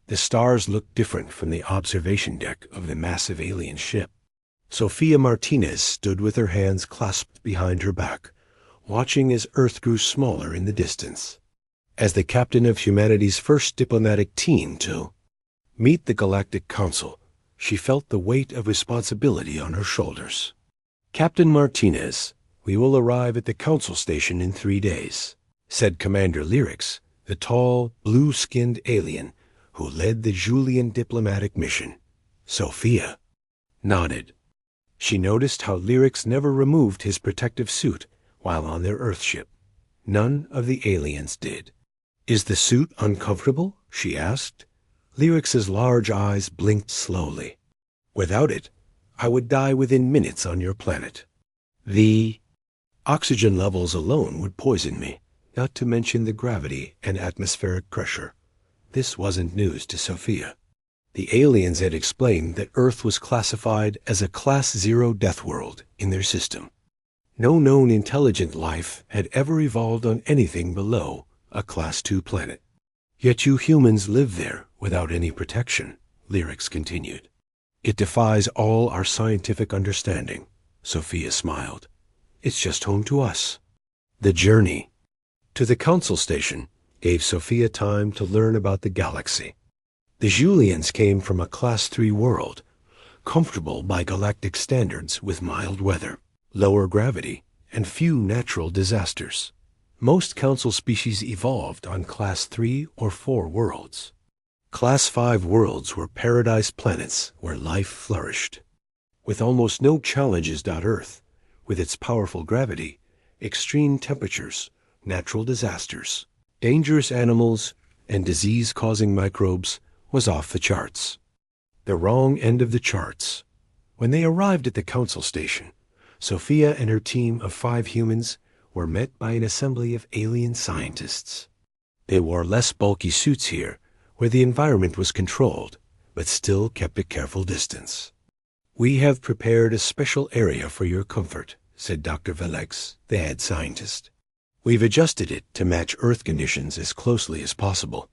The stars looked different from the observation deck of the massive alien ship. Sofia Martinez stood with her hands clasped behind her back, watching as Earth grew smaller in the distance. As the captain of humanity's first diplomatic team to meet the Galactic Council, she felt the weight of responsibility on her shoulders. "Captain Martinez, we will arrive at the Council Station in 3 days," said Commander Lyrics, the tall, blue-skinned alien who led the Julian diplomatic mission. Sofia nodded. She noticed how Lyrics never removed his protective suit while on their Earthship. None of the aliens did. "Is the suit uncomfortable?" she asked. Lyrics's large eyes blinked slowly. "Without it, I would die within minutes on your planet. The oxygen levels alone would poison me, not to mention the gravity and atmospheric pressure." This wasn't news to Sofia. The aliens had explained that Earth was classified as a Class 0 Deathworld in their system. No known intelligent life had ever evolved on anything below a Class 2 planet. "Yet you humans live there without any protection," Lyrics continued. "It defies all our scientific understanding," Sofia smiled. "It's just home to us." The journey to the Council Station gave Sofia time to learn about the galaxy. The Julians came from a Class 3 world, comfortable by galactic standards with mild weather, lower gravity, and few natural disasters. Most Council species evolved on Class 3 or 4 worlds. Class 5 worlds were paradise planets where life flourished. With almost no challenges, Earth, with its powerful gravity, extreme temperatures, natural disasters, dangerous animals, and disease-causing microbes, was off the charts. The wrong end of the charts. When they arrived at the Council Station, Sofia and her team of 5 humans were met by an assembly of alien scientists. They wore less bulky suits here, where the environment was controlled, but still kept a careful distance. "We have prepared a special area for your comfort," said Dr. Velex, the head scientist. "We've adjusted it to match Earth conditions as closely as possible."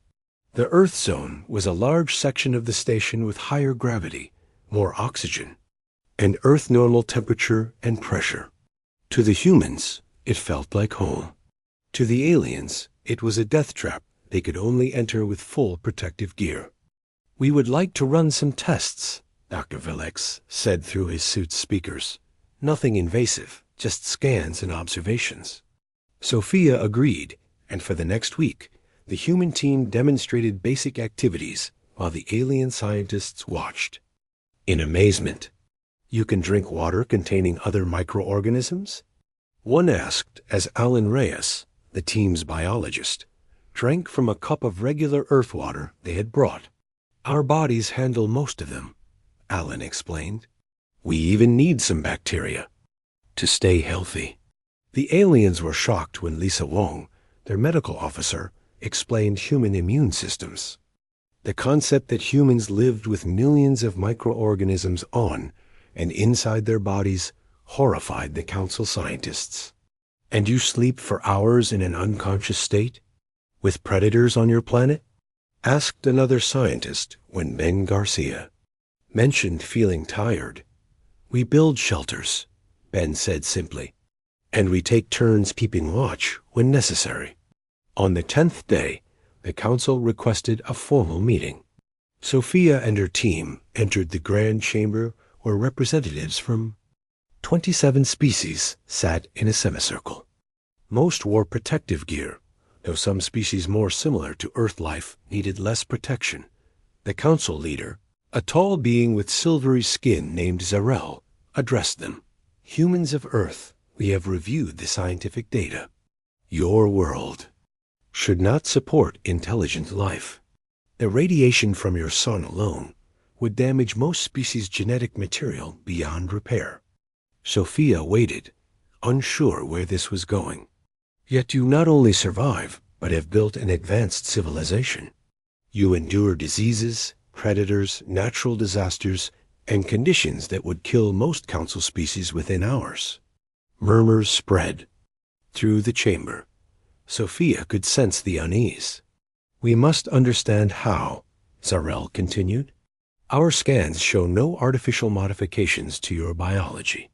The Earth Zone was a large section of the station with higher gravity, more oxygen, and Earth normal temperature and pressure. To the humans, it felt like home. To the aliens, it was a death trap they could only enter with full protective gear. "We would like to run some tests," Dr. Velex said through his suit's speakers. "Nothing invasive, just scans and observations." Sofia agreed, and for the next week, the human team demonstrated basic activities while the alien scientists watched. In amazement, "You can drink water containing other microorganisms?" one asked as Alan Reyes, the team's biologist, drank from a cup of regular earth water they had brought. "Our bodies handle most of them," Alan explained. "We even need some bacteria to stay healthy." The aliens were shocked when Lisa Wong, their medical officer, explained human immune systems. The concept that humans lived with millions of microorganisms on and inside their bodies horrified the Council scientists. "And you sleep for hours in an unconscious state? With predators on your planet?" asked another scientist when Ben Garcia mentioned feeling tired. "We build shelters," Ben said simply, "and we take turns keeping watch when necessary." On the 10th day, the Council requested a formal meeting. Sofia and her team entered the Grand Chamber where representatives from 27 species sat in a semicircle. Most wore protective gear, though some species more similar to Earth life needed less protection. The Council leader, a tall being with silvery skin named Zarel, addressed them. "Humans of Earth, we have reviewed the scientific data. Your world should not support intelligent life. The radiation from your sun alone would damage most species' genetic material beyond repair." Sofia waited, unsure where this was going. "Yet you not only survive, but have built an advanced civilization. You endure diseases, predators, natural disasters, and conditions that would kill most Council species within hours." Murmurs spread through the chamber. Sofia could sense the unease. "We must understand how," Zarel continued. Our scans show no artificial modifications to your biology.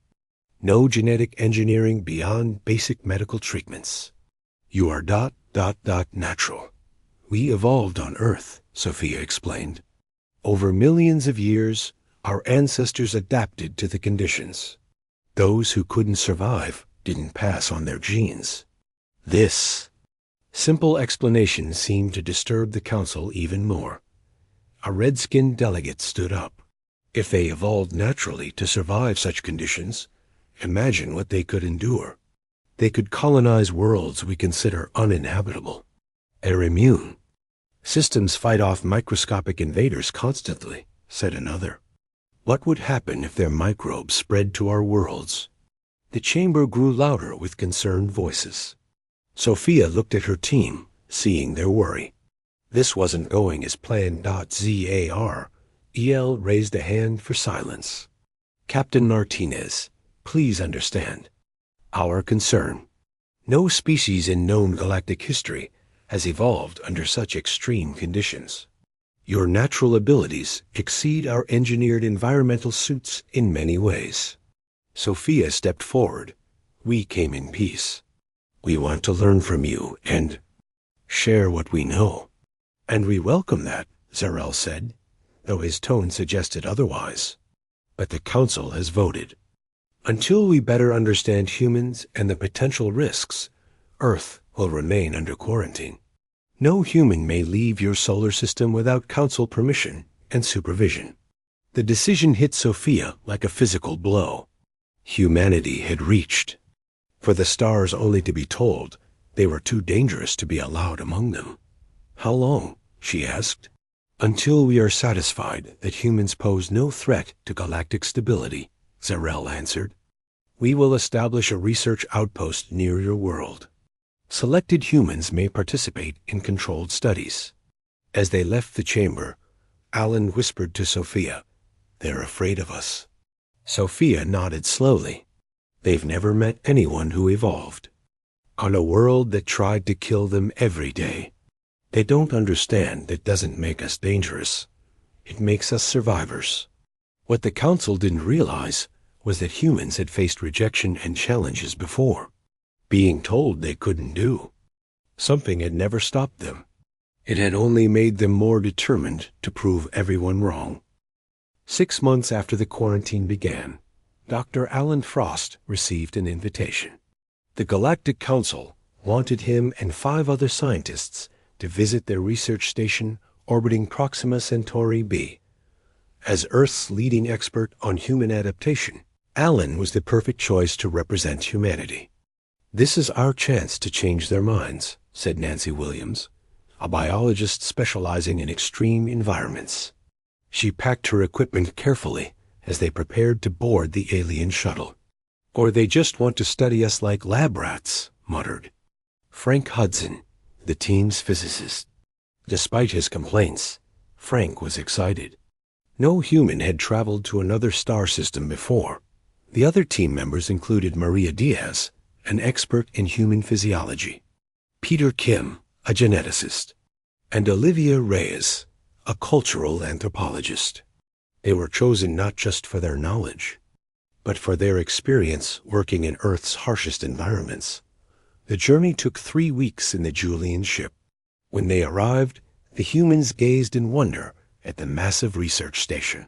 No genetic engineering beyond basic medical treatments. You are ... natural. We evolved on Earth, Sophia explained. Over millions of years, our ancestors adapted to the conditions. Those who couldn't survive didn't pass on their genes. This simple explanation seemed to disturb the council even more. A red-skinned delegate stood up. If they evolved naturally to survive such conditions, imagine what they could endure. They could colonize worlds we consider uninhabitable. They're immune. Systems fight off microscopic invaders constantly, said another. What would happen if their microbes spread to our worlds? The chamber grew louder with concerned voices. Sophia looked at her team, seeing their worry. This wasn't going as planned. ZAR. EL raised a hand for silence. Captain Martinez, please understand our concern. No species in known galactic history has evolved under such extreme conditions. Your natural abilities exceed our engineered environmental suits in many ways. Sophia stepped forward. We came in peace. We want to learn from you and share what we know. And we welcome that, Zarel said, though his tone suggested otherwise. But the council has voted. Until we better understand humans and the potential risks, Earth will remain under quarantine. No human may leave your solar system without council permission and supervision. The decision hit Sophia like a physical blow. Humanity had reached. For the stars only to be told they were too dangerous to be allowed among them. How long? She asked. Until we are satisfied that humans pose no threat to galactic stability, Zarel answered. We will establish a research outpost near your world. Selected humans may participate in controlled studies. As they left the chamber, Alan whispered to Sophia, They're afraid of us. Sophia nodded slowly. They've never met anyone who evolved. On a world that tried to kill them every day. They don't understand that doesn't make us dangerous. It makes us survivors. What the council didn't realize was that humans had faced rejection and challenges before. Being told they couldn't do. Something had never stopped them. It had only made them more determined to prove everyone wrong. 6 months after the quarantine began, Dr. Alan Frost received an invitation. The Galactic Council wanted him and 5 other scientists to visit their research station orbiting Proxima Centauri b. As Earth's leading expert on human adaptation, Alan was the perfect choice to represent humanity. This is our chance to change their minds, said Nancy Williams, a biologist specializing in extreme environments. She packed her equipment carefully as they prepared to board the alien shuttle. Or they just want to study us like lab rats, muttered Frank Hudson, the team's physicist. Despite his complaints, Frank was excited. No human had traveled to another star system before. The other team members included Maria Diaz, an expert in human physiology, Peter Kim, a geneticist, and Olivia Reyes, a cultural anthropologist. They were chosen not just for their knowledge, but for their experience working in Earth's harshest environments. The journey took 3 weeks in the Julian ship. When they arrived, the humans gazed in wonder at the massive research station.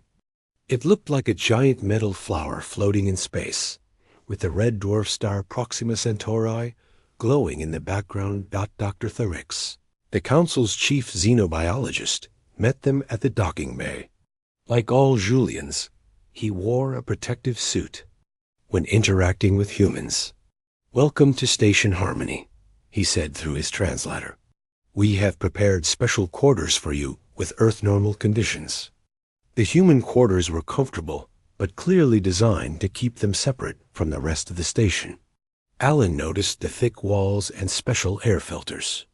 It looked like a giant metal flower floating in space, with the red dwarf star Proxima Centauri glowing in the background. Dr. Tharix, the council's chief xenobiologist, met them at the docking bay. Like all Julians, he wore a protective suit when interacting with humans. Welcome to Station Harmony, he said through his translator. We have prepared special quarters for you with Earth normal conditions. The human quarters were comfortable, but clearly designed to keep them separate from the rest of the station. Alan noticed the thick walls and special air filters.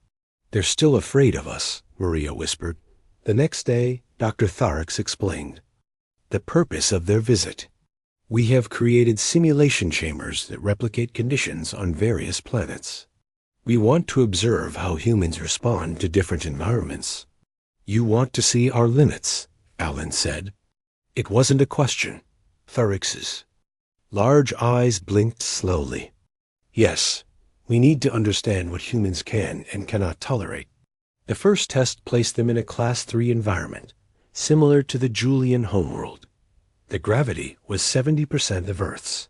They're still afraid of us, Maria whispered. The next day, Dr. Tharix explained the purpose of their visit. We have created simulation chambers that replicate conditions on various planets. We want to observe how humans respond to different environments. You want to see our limits, Alan said. It wasn't a question. Tharix's large eyes blinked slowly. Yes, we need to understand what humans can and cannot tolerate. The first test placed them in a Class 3 environment, similar to the Julian homeworld. The gravity was 70% of Earth's.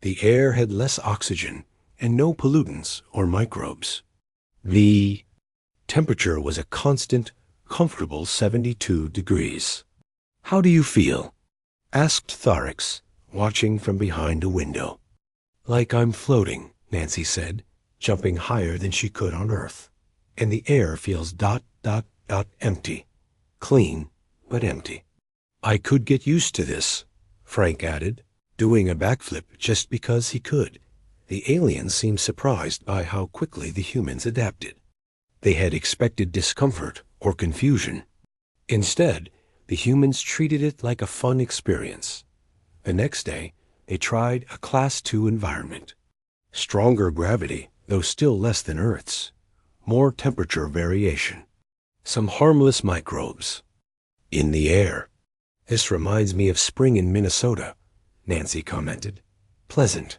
The air had less oxygen and no pollutants or microbes. The temperature was a constant, comfortable 72 degrees. How do you feel? Asked Tharix, watching from behind a window. Like I'm floating, Nancy said, jumping higher than she could on Earth. And the air feels ... empty. Clean, but empty. I could get used to this, Frank added, doing a backflip just because he could. The aliens seemed surprised by how quickly the humans adapted. They had expected discomfort or confusion. Instead, the humans treated it like a fun experience. The next day, they tried a Class 2 environment. Stronger gravity, though still less than Earth's. More temperature variation. Some harmless microbes. In the air. This reminds me of spring in Minnesota, Nancy commented. Pleasant.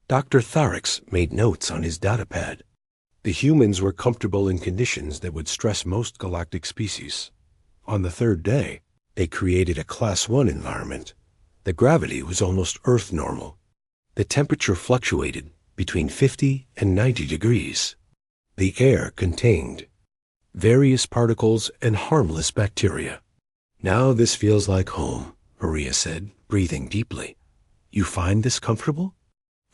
Dr. Tharix made notes on his datapad. The humans were comfortable in conditions that would stress most galactic species. On the third day, they created a Class 1 environment. The gravity was almost Earth normal. The temperature fluctuated between 50 and 90 degrees. The air contained various particles and harmless bacteria. Now this feels like home, Maria said, breathing deeply. You find this comfortable?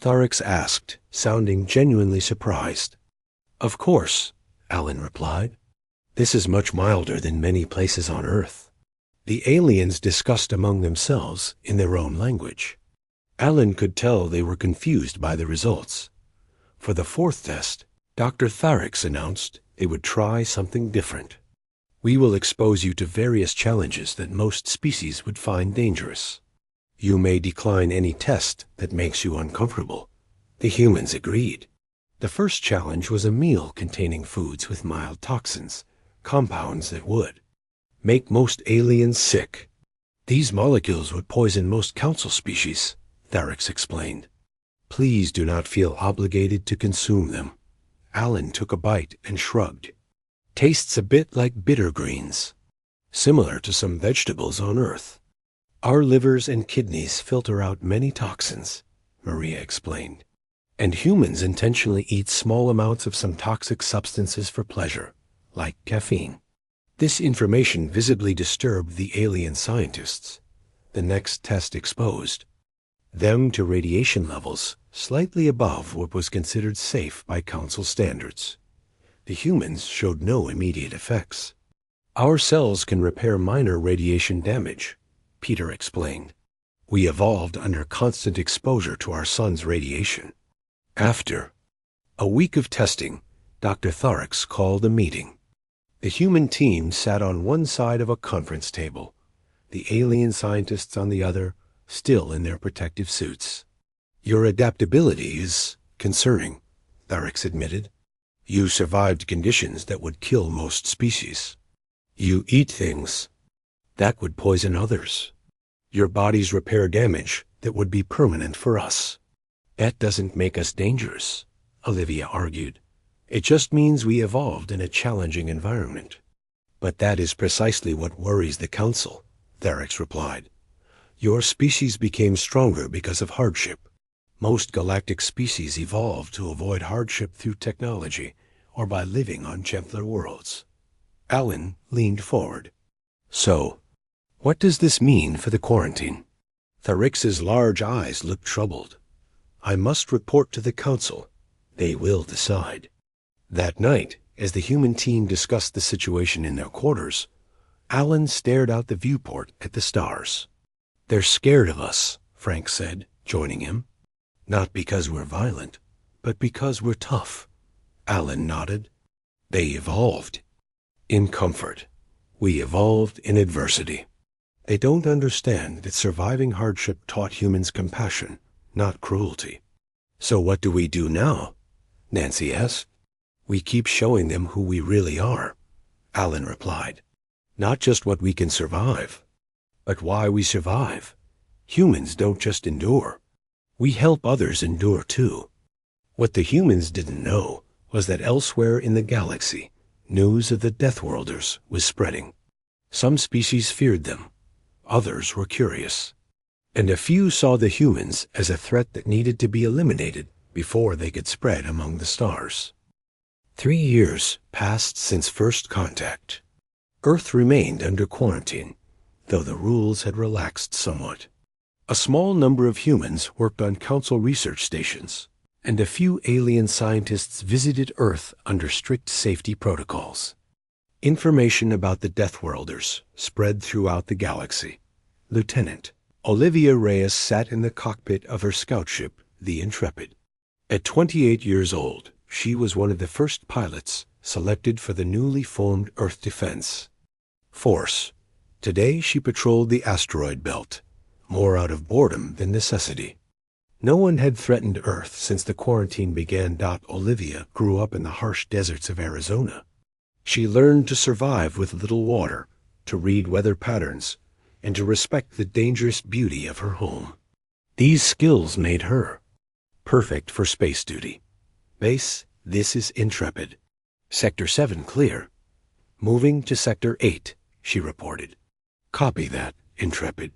Tharix asked, sounding genuinely surprised. Of course, Alan replied. This is much milder than many places on Earth. The aliens discussed among themselves in their own language. Alan could tell they were confused by the results. For the fourth test, Dr. Tharix announced they would try something different. We will expose you to various challenges that most species would find dangerous. You may decline any test that makes you uncomfortable. The humans agreed. The first challenge was a meal containing foods with mild toxins, compounds that would make most aliens sick. These molecules would poison most council species, Tharix explained. Please do not feel obligated to consume them. Alan took a bite and shrugged. Tastes a bit like bitter greens, similar to some vegetables on Earth. Our livers and kidneys filter out many toxins, Maria explained. And humans intentionally eat small amounts of some toxic substances for pleasure, like caffeine. This information visibly disturbed the alien scientists. The next test exposed them to radiation levels slightly above what was considered safe by Council standards. The humans showed no immediate effects. Our cells can repair minor radiation damage, Peter explained. We evolved under constant exposure to our sun's radiation. After a week of testing, Dr. Tharix called a meeting. The human team sat on one side of a conference table, the alien scientists on the other, still in their protective suits. Your adaptability is concerning, Tharix admitted. You survived conditions that would kill most species. You eat things that would poison others. Your bodies repair damage that would be permanent for us. That doesn't make us dangerous, Olivia argued. It just means we evolved in a challenging environment. But that is precisely what worries the Council, Tharix replied. Your species became stronger because of hardship. Most galactic species evolved to avoid hardship through technology or by living on gentler worlds. Alan leaned forward. So, what does this mean for the quarantine? Tharix's large eyes looked troubled. I must report to the Council. They will decide. That night, as the human team discussed the situation in their quarters, Alan stared out the viewport at the stars. They're scared of us, Frank said, joining him. Not because we're violent, but because we're tough. Alan nodded. They evolved in comfort. We evolved in adversity. They don't understand that surviving hardship taught humans compassion, not cruelty. So what do we do now? Nancy asked. We keep showing them who we really are, Alan replied. Not just what we can survive, but why we survive. Humans don't just endure. We help others endure too. What the humans didn't know was that elsewhere in the galaxy, news of the Deathworlders was spreading. Some species feared them. Others were curious. And a few saw the humans as a threat that needed to be eliminated before they could spread among the stars. 3 years passed since first contact. Earth remained under quarantine, though the rules had relaxed somewhat. A small number of humans worked on Council research stations, and a few alien scientists visited Earth under strict safety protocols. Information about the Deathworlders spread throughout the galaxy. Lieutenant Olivia Reyes sat in the cockpit of her scout ship, the Intrepid. At 28 years old, she was one of the first pilots selected for the newly formed Earth Defense Force. Today she patrolled the asteroid belt, more out of boredom than necessity. No one had threatened Earth since the quarantine began. Olivia grew up in the harsh deserts of Arizona. She learned to survive with little water, to read weather patterns, and to respect the dangerous beauty of her home. These skills made her perfect for space duty. Base, this is Intrepid. Sector 7 clear. Moving to Sector 8, she reported. Copy that, Intrepid.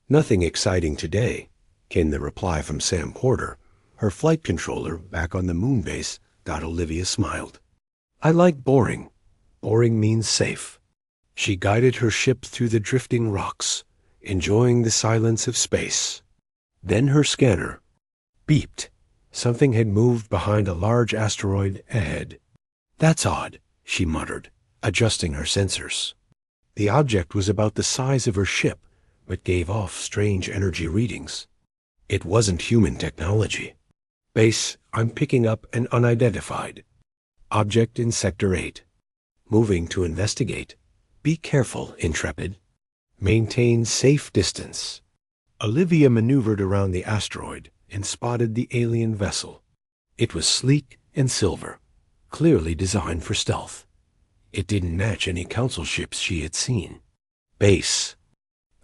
Nothing exciting today, came the reply from Sam Porter, her flight controller back on the moon base. Olivia smiled. I like boring. Boring means safe. She guided her ship through the drifting rocks, enjoying the silence of space. Then her scanner beeped. Something had moved behind a large asteroid ahead. That's odd, she muttered, adjusting her sensors. The object was about the size of her ship, but gave off strange energy readings. It wasn't human technology. Base, I'm picking up an unidentified object in Sector 8. Moving to investigate. Be careful, Intrepid. Maintain safe distance. Olivia maneuvered around the asteroid and spotted the alien vessel. It was sleek and silver, clearly designed for stealth. It didn't match any Council ships she had seen. Base.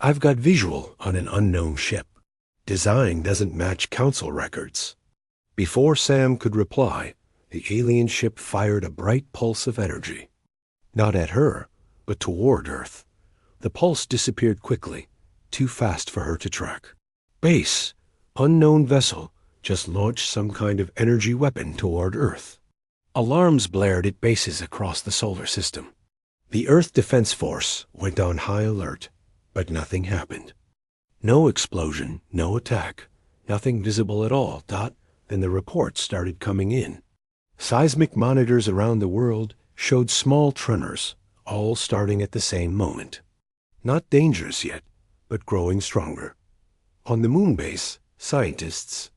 I've got visual on an unknown ship. Design doesn't match Council records. Before Sam could reply, the alien ship fired a bright pulse of energy. Not at her, but toward Earth. The pulse disappeared quickly, too fast for her to track. Base. Unknown vessel just launched some kind of energy weapon toward Earth. Alarms blared at bases across the solar system. The Earth Defense Force went on high alert, but nothing happened. No explosion, no attack, nothing visible at all. Then the reports started coming in. Seismic monitors around the world showed small tremors, all starting at the same moment. Not dangerous yet, but growing stronger. On the moon base, scientists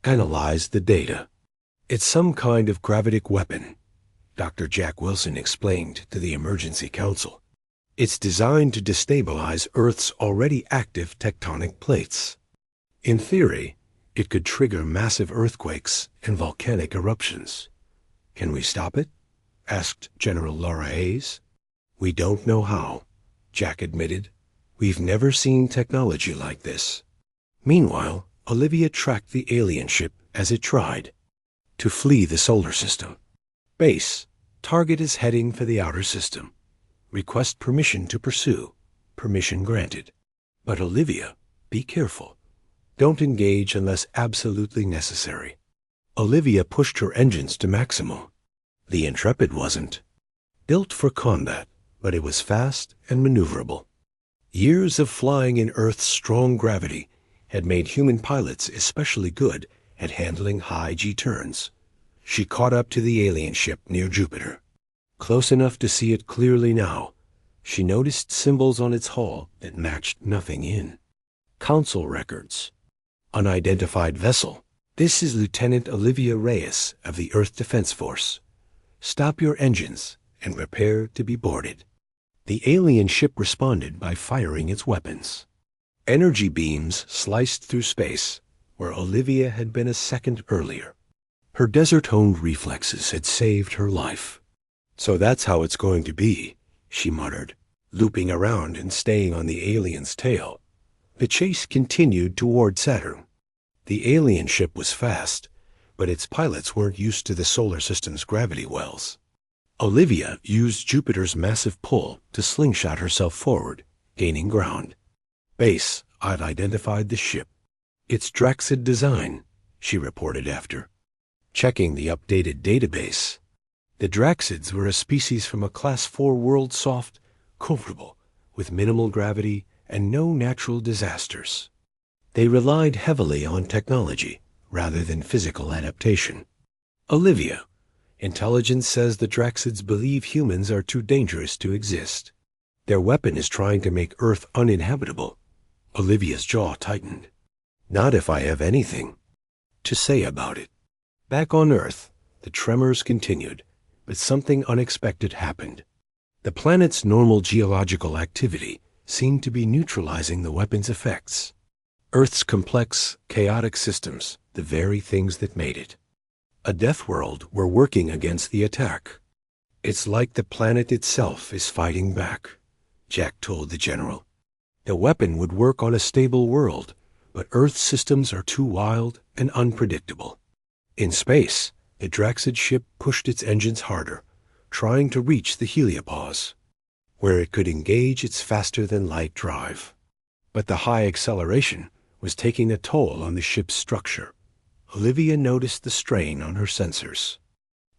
analyzed the data. It's some kind of gravitic weapon, Dr. Jack Wilson explained to the Emergency Council. It's designed to destabilize Earth's already active tectonic plates. In theory, it could trigger massive earthquakes and volcanic eruptions. Can we stop it? Asked General Laura Hayes. We don't know how, Jack admitted. We've never seen technology like this. Meanwhile, Olivia tracked the alien ship as it tried to flee the solar system. Base, target is heading for the outer system. Request permission to pursue. Permission granted. But Olivia, be careful. Don't engage unless absolutely necessary. Olivia pushed her engines to maximum. The Intrepid wasn't. Built for combat, but it was fast and maneuverable. Years of flying in Earth's strong gravity had made human pilots especially good at handling high G-turns. She caught up to the alien ship near Jupiter. Close enough to see it clearly now, she noticed symbols on its hull that matched nothing in. Council records. Unidentified vessel. This is Lieutenant Olivia Reyes of the Earth Defense Force. Stop your engines and prepare to be boarded. The alien ship responded by firing its weapons. Energy beams sliced through space where Olivia had been a second earlier. Her desert-honed reflexes had saved her life. So that's how it's going to be, she muttered, looping around and staying on the alien's tail. The chase continued toward Saturn. The alien ship was fast, but its pilots weren't used to the solar system's gravity wells. Olivia used Jupiter's massive pull to slingshot herself forward, gaining ground. Base had identified the ship. Its Draxid design, she reported after. Checking the updated database. The Draxids were a species from a Class 4 world, soft, comfortable, with minimal gravity and no natural disasters. They relied heavily on technology rather than physical adaptation. Olivia, intelligence says the Draxids believe humans are too dangerous to exist. Their weapon is trying to make Earth uninhabitable. Olivia's jaw tightened. Not if I have anything to say about it. Back on Earth, the tremors continued, but something unexpected happened. The planet's normal geological activity seemed to be neutralizing the weapon's effects. Earth's complex, chaotic systems, the very things that made it. A Deathworld were working against the attack. It's like the planet itself is fighting back, Jack told the general. The weapon would work on a stable world, but Earth's systems are too wild and unpredictable. In space, the Draxid ship pushed its engines harder, trying to reach the heliopause, where it could engage its faster-than-light drive. But the high acceleration was taking a toll on the ship's structure. Olivia noticed the strain on her sensors.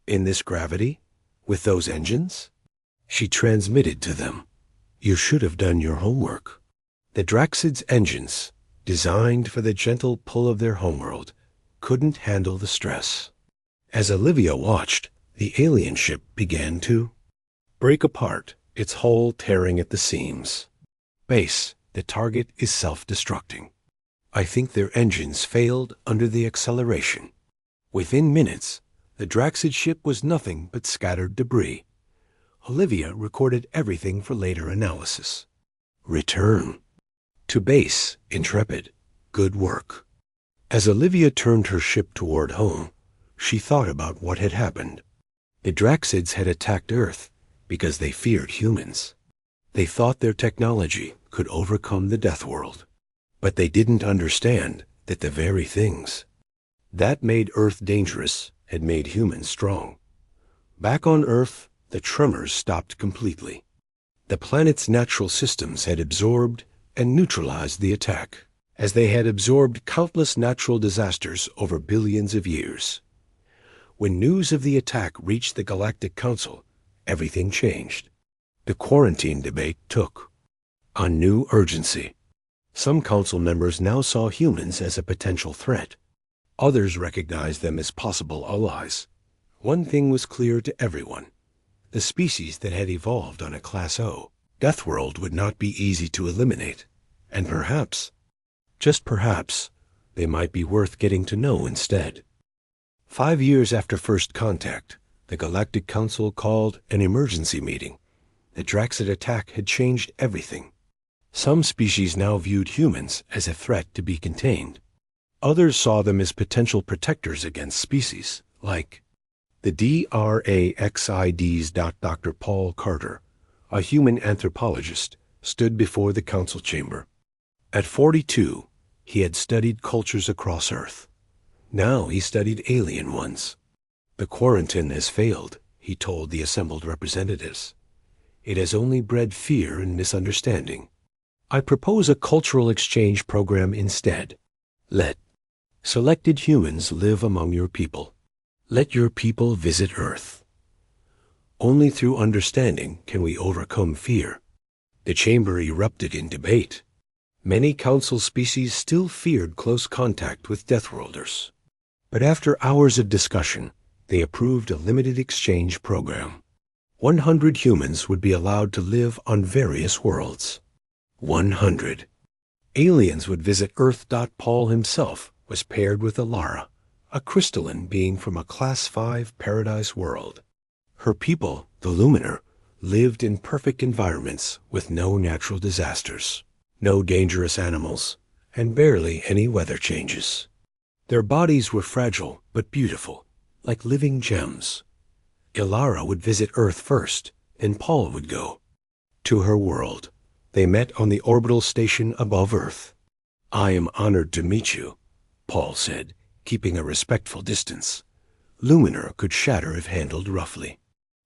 In this gravity? With those engines? She transmitted to them. You should have done your homework. The Draxid's engines, designed for the gentle pull of their homeworld, couldn't handle the stress. As Olivia watched, the alien ship began to break apart, its hull tearing at the seams. Base, the target is self-destructing. I think their engines failed under the acceleration. Within minutes, the Draxid ship was nothing but scattered debris. Olivia recorded everything for later analysis. Return. To base, intrepid. Good work. As Olivia turned her ship toward home, she thought about what had happened. The Draxids had attacked Earth because they feared humans. They thought their technology could overcome the Deathworld. But they didn't understand that the very things that made Earth dangerous had made humans strong. Back on Earth, the tremors stopped completely. The planet's natural systems had absorbed and neutralized the attack, as they had absorbed countless natural disasters over billions of years. When news of the attack reached the Galactic Council, everything changed. The quarantine debate took on new urgency. Some council members now saw humans as a potential threat. Others recognized them as possible allies. One thing was clear to everyone. The species that had evolved on a Class O Deathworld would not be easy to eliminate, and perhaps, just perhaps, they might be worth getting to know instead. 5 years after first contact, the Galactic Council called an emergency meeting. The Draxid attack had changed everything. Some species now viewed humans as a threat to be contained. Others saw them as potential protectors against species, like the DRAXID's. Dr. Paul Carter, a human anthropologist, stood before the council chamber. At 42, he had studied cultures across Earth. Now he studied alien ones. The quarantine has failed, he told the assembled representatives. It has only bred fear and misunderstanding. I propose a cultural exchange program instead. Let selected humans live among your people. Let your people visit Earth. Only through understanding can we overcome fear. The chamber erupted in debate. Many council species still feared close contact with Deathworlders. But after hours of discussion, they approved a limited exchange program. 100 humans would be allowed to live on various worlds. 100. Aliens would visit Earth. Paul himself was paired with Alara, a crystalline being from a Class 5 paradise world. Her people, the Luminar, lived in perfect environments with no natural disasters, no dangerous animals, and barely any weather changes. Their bodies were fragile but beautiful, like living gems. Ilara would visit Earth first, and Paul would go. to her world. They met on the orbital station above Earth. "I am honored to meet you," Paul said, keeping a respectful distance. Luminar could shatter if handled roughly.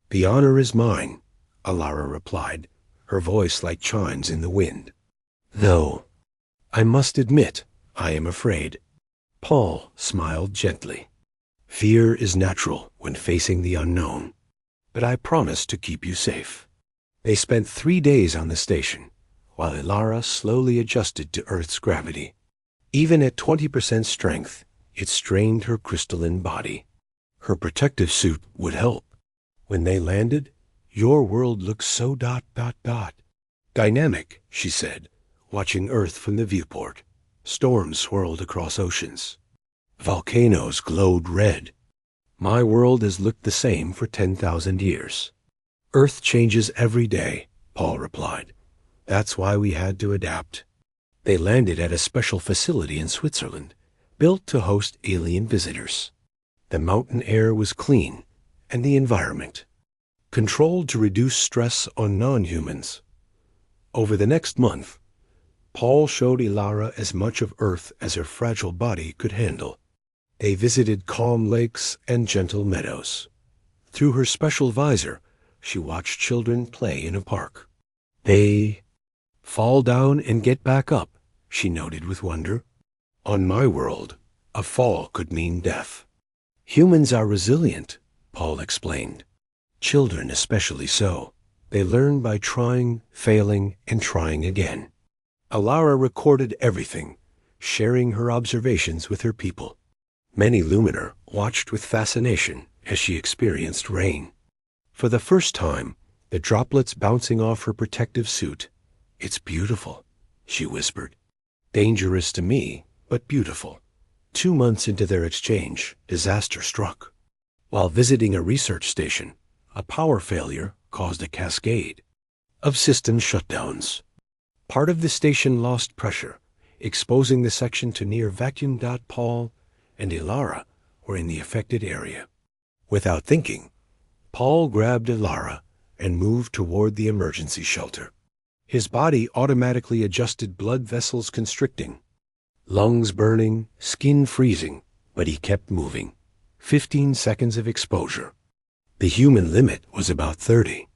"The honor is mine," Alara replied, her voice like chimes in the wind. "Though, I must admit, I am afraid." Paul smiled gently. "Fear is natural when facing the unknown, but I promise to keep you safe." They spent 3 days on the station, while Alara slowly adjusted to Earth's gravity. Even at 20% strength, it strained her crystalline body. Her protective suit would help. "When they landed, your world looked so ... dynamic," she said, watching Earth from the viewport. Storms swirled across oceans. Volcanoes glowed red. "My world has looked the same for 10,000 years. Earth changes every day," Paul replied. "That's why we had to adapt." They landed at a special facility in Switzerland, built to host alien visitors. The mountain air was clean, and the environment controlled to reduce stress on non-humans. Over the next month, Paul showed Alara as much of Earth as her fragile body could handle. They visited calm lakes and gentle meadows. Through her special visor, she watched children play in a park. "They fall down and get back up," she noted with wonder. "On my world, a fall could mean death." "Humans are resilient," Paul explained. "Children especially so. They learn by trying, failing, and trying again." Alara recorded everything, sharing her observations with her people. Many Luminar watched with fascination as she experienced rain. For the first time, the droplets bouncing off her protective suit. "It's beautiful," she whispered. "Dangerous to me, but beautiful." 2 months into their exchange, disaster struck. While visiting a research station, a power failure caused a cascade of system shutdowns. Part of the station lost pressure, exposing the section to near vacuum. Paul and Alara were in the affected area. Without thinking, Paul grabbed Alara and moved toward the emergency shelter. His body automatically adjusted, blood vessels constricting, lungs burning, skin freezing, but he kept moving. 15 seconds of exposure. The human limit was about 30.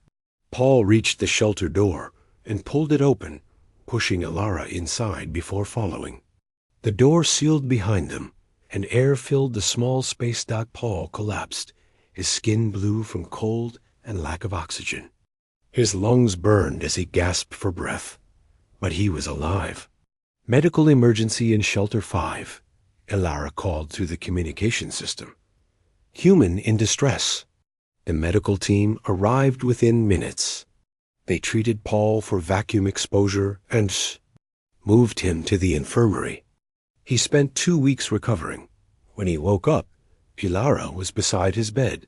Paul reached the shelter door and pulled it open, pushing Alara inside before following. The door sealed behind them, and air filled the small space. Paul collapsed, his skin blue from cold and lack of oxygen. His lungs burned as he gasped for breath, but he was alive. "Medical emergency in Shelter 5, Alara called through the communication system. "Human in distress." The medical team arrived within minutes. They treated Paul for vacuum exposure and moved him to the infirmary. He spent 2 weeks recovering. When he woke up, Alara was beside his bed.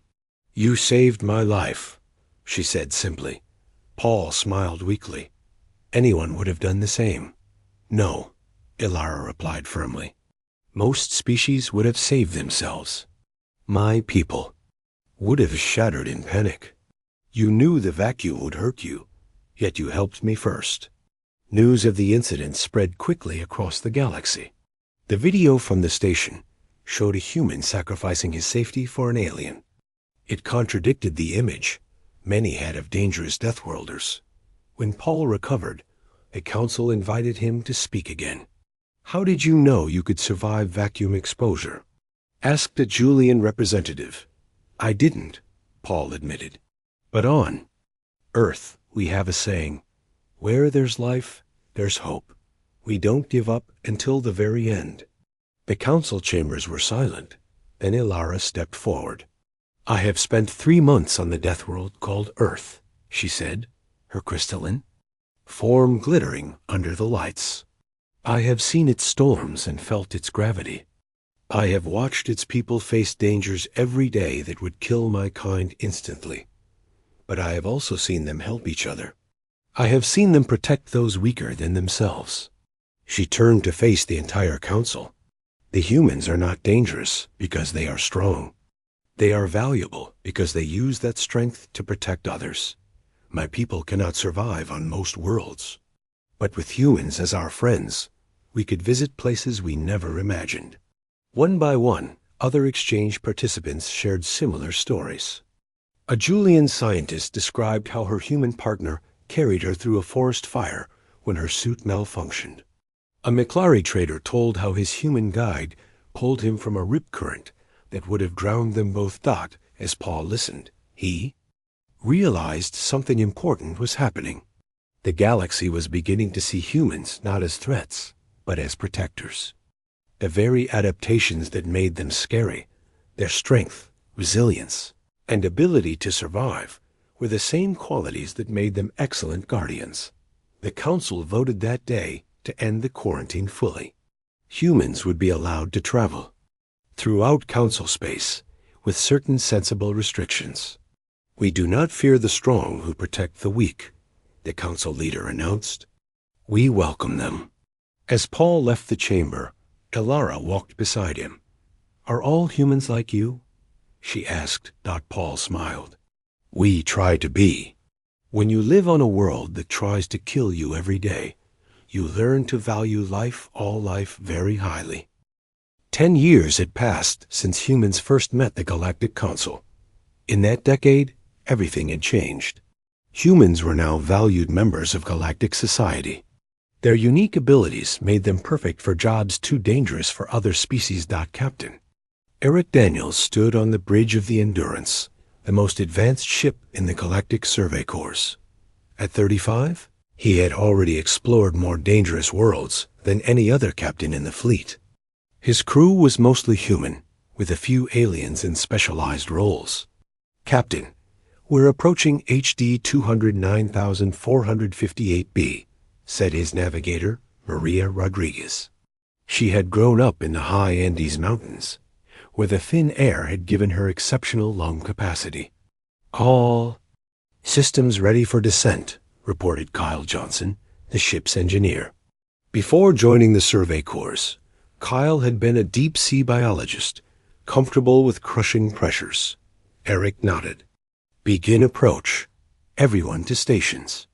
"You saved my life," she said simply. Paul smiled weakly. "Anyone would have done the same." "No," Alara replied firmly. "Most species would have saved themselves. My people would have shattered in panic. You knew the vacuum would hurt you, yet you helped me first." News of the incident spread quickly across the galaxy. The video from the station showed a human sacrificing his safety for an alien. It contradicted the image many had of dangerous Deathworlders. When Paul recovered, the council invited him to speak again. "How did you know you could survive vacuum exposure?" asked a Julian representative. "I didn't," Paul admitted. "But on Earth, we have a saying, where there's life, there's hope. We don't give up until the very end." The council chambers were silent. Then Alara stepped forward. "I have spent 3 months on the Deathworld called Earth," she said, her crystalline form glittering under the lights. "I have seen its storms and felt its gravity. I have watched its people face dangers every day that would kill my kind instantly. But I have also seen them help each other. I have seen them protect those weaker than themselves." She turned to face the entire council. "The humans are not dangerous because they are strong. They are valuable because they use that strength to protect others. My people cannot survive on most worlds. But with humans as our friends, we could visit places we never imagined. One by one, other exchange participants shared similar stories. A Julian scientist described how her human partner carried her through a forest fire when her suit malfunctioned. A McClary trader told how his human guide pulled him from a rip current that would have drowned them both. As Paul listened, he realized something important was happening. The galaxy was beginning to see humans not as threats, but as protectors. The very adaptations that made them scary, their strength, resilience, and ability to survive, were the same qualities that made them excellent guardians. The Council voted that day to end the quarantine fully. Humans would be allowed to travel throughout Council space with certain sensible restrictions. "We do not fear the strong who protect the weak," the Council leader announced. "We welcome them." As Paul left the chamber, Elara walked beside him. "Are all humans like you?" she asked. Paul smiled. "We try to be. When you live on a world that tries to kill you every day, you learn to value life, all life, very highly." 10 years had passed since humans first met the Galactic Council. In that decade, everything had changed. Humans were now valued members of galactic society. Their unique abilities made them perfect for jobs too dangerous for other species. Captain Eric Daniels stood on the bridge of the Endurance, the most advanced ship in the Galactic Survey Corps. At 35, he had already explored more dangerous worlds than any other captain in the fleet. His crew was mostly human, with a few aliens in specialized roles. "Captain, we're approaching HD 209,458b, said his navigator, Maria Rodriguez. She had grown up in the high Andes Mountains, where the thin air had given her exceptional lung capacity. "All systems ready for descent," reported Kyle Johnson, the ship's engineer. Before joining the Survey Corps, Kyle had been a deep-sea biologist, comfortable with crushing pressures. Eric nodded. "Begin approach. Everyone to stations."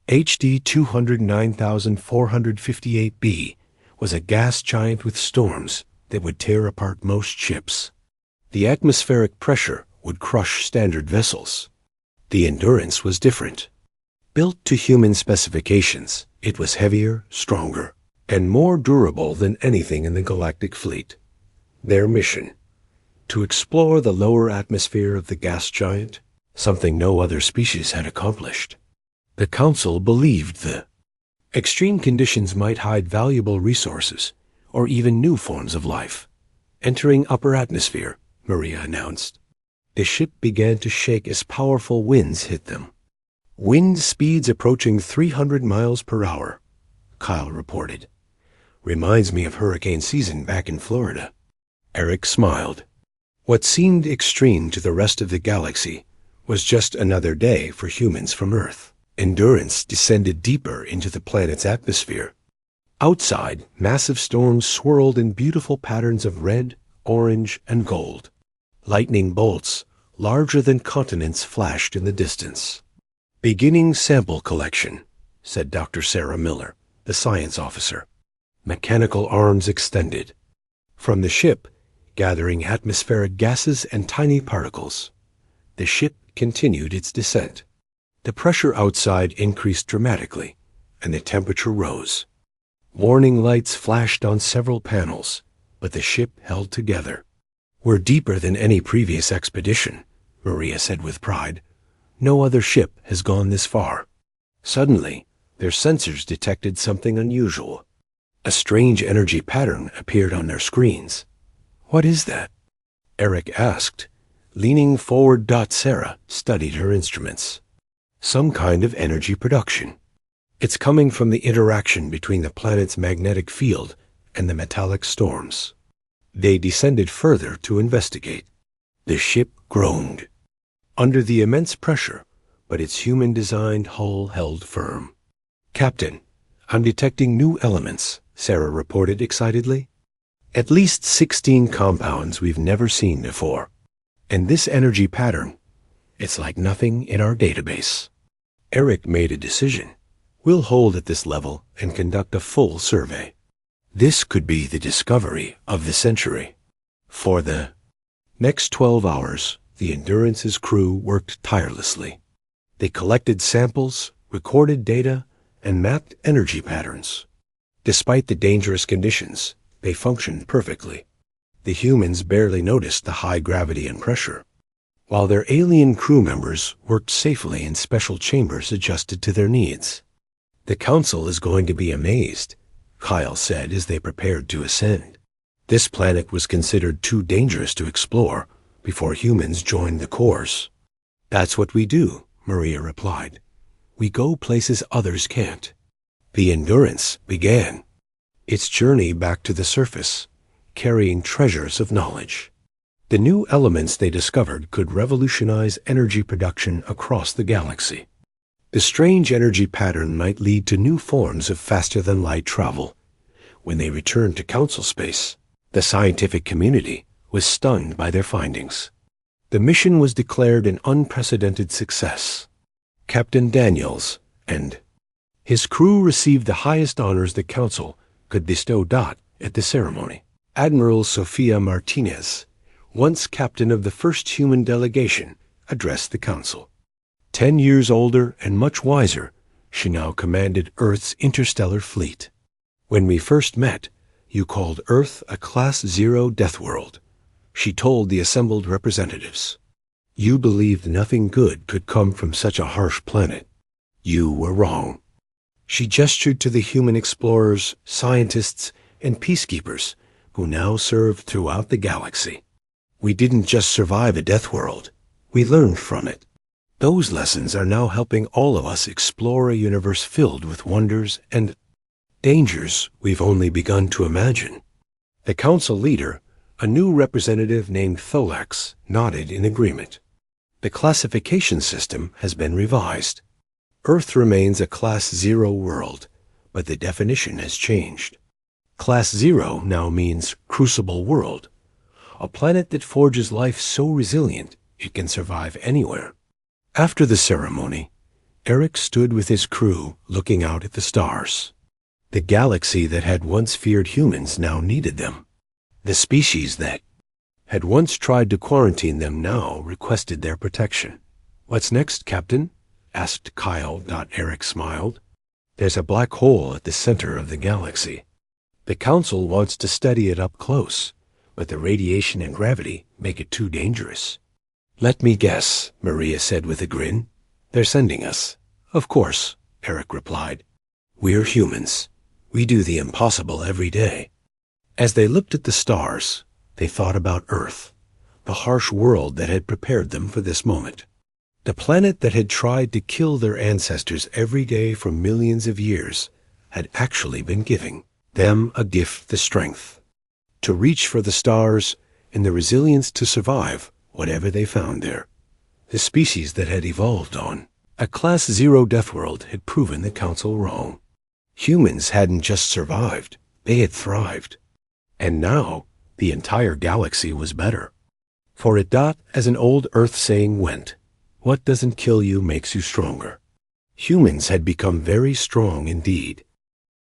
HD 209,458b was a gas giant with storms that would tear apart most ships. The atmospheric pressure would crush standard vessels. The Endurance was different. Built to human specifications, it was heavier, stronger, and more durable than anything in the galactic fleet. Their mission: to explore the lower atmosphere of the gas giant, something no other species had accomplished. The Council believed the extreme conditions might hide valuable resources, or even new forms of life. Entering upper atmosphere, Maria announced. The ship began to shake as powerful winds hit them. "Wind speeds approaching 300 miles per hour, Kyle reported. "Reminds me of hurricane season back in Florida." Eric smiled. What seemed extreme to the rest of the galaxy was just another day for humans from Earth. Endurance descended deeper into the planet's atmosphere. Outside, massive storms swirled in beautiful patterns of red, orange, and gold. Lightning bolts, larger than continents, flashed in the distance. "Beginning sample collection," said Dr. Sarah Miller, the science officer. Mechanical arms extended. From the ship, gathering atmospheric gases and tiny particles. The ship continued its descent. The pressure outside increased dramatically, and the temperature rose. Warning lights flashed on several panels, but the ship held together. "We're deeper than any previous expedition," Maria said with pride. "No other ship has gone this far." Suddenly, their sensors detected something unusual. A strange energy pattern appeared on their screens. "What is that?" Eric asked. Leaning forward, Sarah studied her instruments. "Some kind of energy production. It's coming from the interaction between the planet's magnetic field and the metallic storms." They descended further to investigate. The ship groaned under the immense pressure, but its human-designed hull held firm. "Captain, I'm detecting new elements," Sarah reported excitedly. "At least 16 compounds we've never seen before. And this energy pattern, it's like nothing in our database." Eric made a decision. We'll hold at this level and conduct a full survey. This could be the discovery of the century. For the next 12 hours, the Endurance's crew worked tirelessly. They collected samples, recorded data, and mapped energy patterns. Despite the dangerous conditions, they functioned perfectly. The humans barely noticed the high gravity and pressure, while their alien crew members worked safely in special chambers adjusted to their needs. "The Council is going to be amazed," Kyle said as they prepared to ascend. This planet was considered too dangerous to explore before humans joined the course. "That's what we do," Maria replied. "We go places others can't." The Endurance began its journey back to the surface, carrying treasures of knowledge. The new elements they discovered could revolutionize energy production across the galaxy. The strange energy pattern might lead to new forms of faster-than-light travel. When they returned to Council space, the scientific community was stunned by their findings. The mission was declared an unprecedented success. Captain Daniels and his crew received the highest honors the Council could bestow at the ceremony. Admiral Sofia Martinez, once captain of the first human delegation, addressed the Council. 10 years older and much wiser, she now commanded Earth's interstellar fleet. "When we first met, you called Earth a Class 0 Deathworld," she told the assembled representatives. "You believed nothing good could come from such a harsh planet. You were wrong." She gestured to the human explorers, scientists, and peacekeepers who now served throughout the galaxy. "We didn't just survive a death world. We learned from it. Those lessons are now helping all of us explore a universe filled with wonders and dangers we've only begun to imagine." The Council leader, a new representative named Tholax, nodded in agreement. "The classification system has been revised. Earth remains a Class 0 world, but the definition has changed. Class 0 now means Crucible World, a planet that forges life so resilient it can survive anywhere." After the ceremony, Eric stood with his crew looking out at the stars. The galaxy that had once feared humans now needed them. The species that had once tried to quarantine them now requested their protection. "What's next, Captain?" asked Kyle. Eric smiled. "There's a black hole at the center of the galaxy. The Council wants to study it up close, but the radiation and gravity make it too dangerous." "Let me guess," Maria said with a grin. "They're sending us." "Of course," Eric replied. "We're humans. We do the impossible every day." As they looked at the stars, they thought about Earth, the harsh world that had prepared them for this moment. The planet that had tried to kill their ancestors every day for millions of years had actually been giving them a gift, the strength to reach for the stars and the resilience to survive whatever they found there. The species that had evolved on a Class 0 Deathworld had proven the Council wrong. Humans hadn't just survived, they had thrived. And now the entire galaxy was better. For it, as an old Earth saying went, "What doesn't kill you makes you stronger." Humans had become very strong indeed,